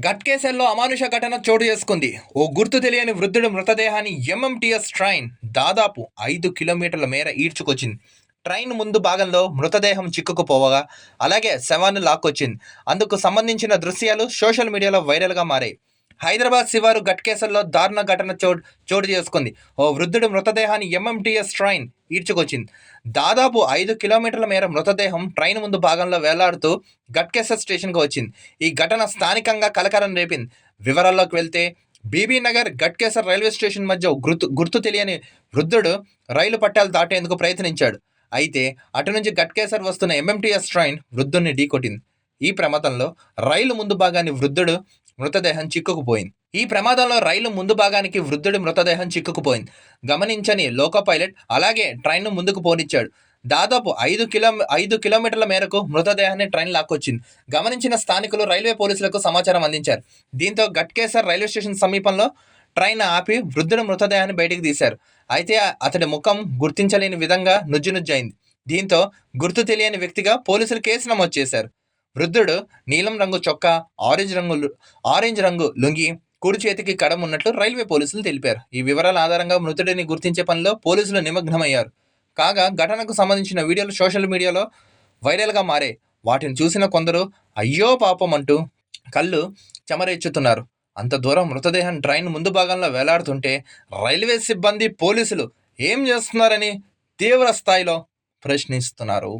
గట్కేసర్లో అమానుష ఘటన చోటు చేసుకుంది. ఓ గుర్తు తెలియని వృద్ధుడి మృతదేహాన్ని ఎంఎంటీఎస్ ట్రైన్ దాదాపు 5 కిలోమీటర్ల మేర ఈడ్చుకొచ్చింది. ట్రైన్ ముందు భాగంలో మృతదేహం చిక్కుకుపోవగా, అలాగే శవాన్ని లాక్కొచ్చింది. అందుకు సంబంధించిన దృశ్యాలు సోషల్ మీడియాలో వైరల్గా మారాయి. హైదరాబాద్ శివారు గట్కేసర్లో దారుణ ఘటన చోటు చేసుకుంది. ఓ వృద్ధుడి మృతదేహాన్ని ఎంఎంటీఎస్ ట్రైన్ ఈడ్చుకొచ్చింది. దాదాపు 5 కిలోమీటర్ల మేర మృతదేహం ట్రైన్ ముందు భాగంలో వేలాడుతూ గట్కేసర్ స్టేషన్కు వచ్చింది. ఈ ఘటన స్థానికంగా కలకలం రేపింది. వివరాల్లోకి వెళ్తే, బీబీ నగర్ గట్కేసర్ రైల్వే స్టేషన్ మధ్య గుర్తు తెలియని వృద్ధుడు రైలు పట్టాలు దాటేందుకు ప్రయత్నించాడు. అయితే అటు నుంచి గట్కేసర్ వస్తున్న ఎంఎంటీఎస్ ట్రైన్ వృద్ధుడిని ఢీకొట్టింది. ఈ ప్రమాదంలో రైలు ముందు భాగాన్ని వృద్ధుడు మృతదేహం చిక్కుకుపోయింది. ఈ ప్రమాదంలో రైలు ముందు భాగానికి వృద్ధుడి మృతదేహం చిక్కుకుపోయింది. గమనించని లోకో పైలట్ అలాగే ట్రైన్ను ముందుకు పోనిచ్చాడు. దాదాపు 5 కిలోమీటర్ల మేరకు మృతదేహాన్ని ట్రైన్ లాక్కొచ్చింది. గమనించిన స్థానికులు రైల్వే పోలీసులకు సమాచారం అందించారు. దీంతో గట్కేసర్ రైల్వే స్టేషన్ సమీపంలో ట్రైన్ ఆపి వృద్ధుడి మృతదేహాన్ని బయటికి తీశారు. అయితే అతడి ముఖం గుర్తించలేని విధంగా నుజ్జునుజ్జైంది. దీంతో గుర్తు తెలియని వ్యక్తిగా పోలీసులు కేసు నమోదు చేశారు. వృద్ధుడు నీలం రంగు చొక్కా, ఆరెంజ్ రంగు లుంగి, కుడి చేతికి కడం ఉన్నట్లు రైల్వే పోలీసులు తెలిపారు. ఈ వివరాల ఆధారంగా మృతుడిని గుర్తించే పనిలో పోలీసులు నిమగ్నమయ్యారు. కాగా ఘటనకు సంబంధించిన వీడియోలు సోషల్ మీడియాలో వైరల్గా మారాయి. వాటిని చూసిన కొందరు అయ్యో పాపం అంటూ కళ్ళు చెమరెచ్చుతున్నారు. అంత దూరం మృతదేహం ట్రైన్ ముందు భాగంలో వేలాడుతుంటే రైల్వే సిబ్బంది, పోలీసులు ఏం చేస్తున్నారని తీవ్ర స్థాయిలో ప్రశ్నిస్తున్నారు.